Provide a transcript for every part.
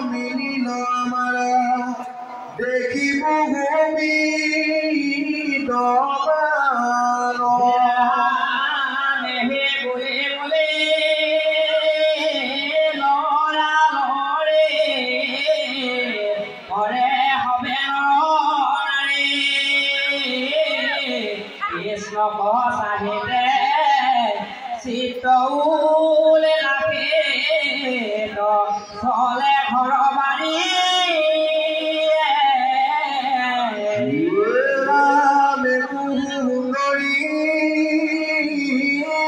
মিলিল আমাৰ দেখিব ভূমি দমান মেহে বলে বলে লৰা লৰে পৰে হবে নৰে কৃষ্ণ সাহিতে চিতৌলে ৰাখে চলে ঘৰ বাৰী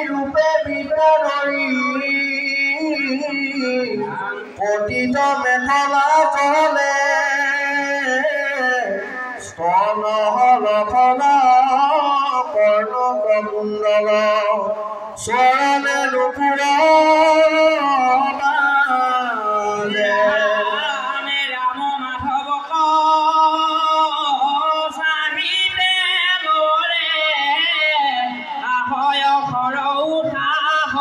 ৰূপে বিদাৰী পতিত মেখলা চলে স্তন হলফলা কৰ্ণ কুণ্ডল চৰণে নুপুৰ ৰাম মাধব চাহিদে লৰে আহয় ঘৰ উঠাহ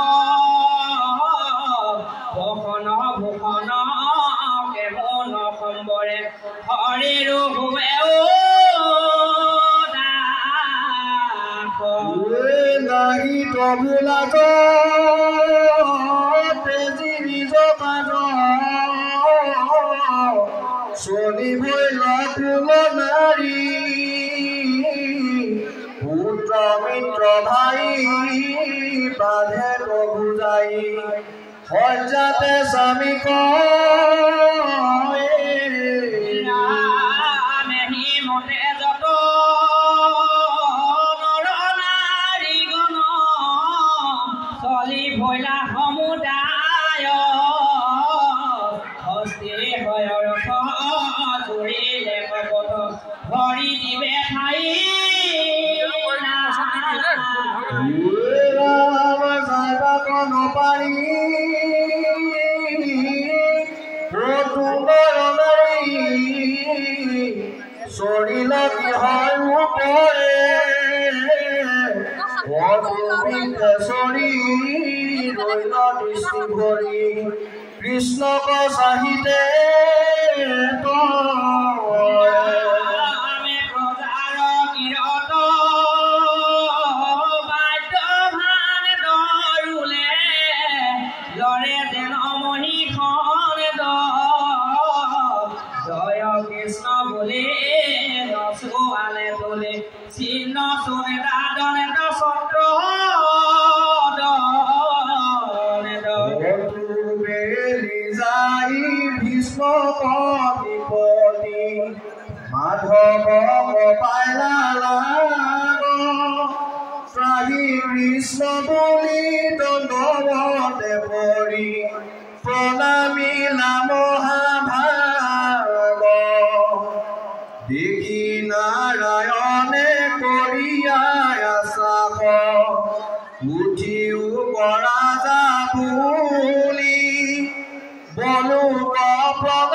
ভূষণ ভূষণ কেৱল সম্বৰে হৰিৰ হুৱেও নাহি তবুলাগ তেজি নিজ কাজ চলিবই লকুল নারী পুত্র মিত্র ভাই বাঁধে বুঝাই হজ্জাতে স্বামী মেহি মতে যত চলি ভৈলা সমুদায় হস্তি হয় ৰথ জুৰিলে কপট ভৰি দিবে ঠাই নপাৰি চৰিল কিহৰ পৰে চৰি ৰৈল দৃষ্টি ভৰি কৃষ্ণক চাহিতে আমি প্ৰজাৰ কিৰত বাদ্য ভান দৰুলে লৰে যেন মহিষণ জয় কৃষ্ণ বুলি নচুৱালে তোলে চিহ্ন চুনে দাদনে দছত্ৰ যাই ভীষ্ম বিপতি মাধৱ পাইলা ত্ৰাহি কৃষ্ণ বুলি দণ্ডৱতে পৰি প্ৰণামী মহাভাগ দেখি নাৰায়ণে কৰিয়াই আশাস উঠিও পৰা যা বুলি বলো প্ৰণাম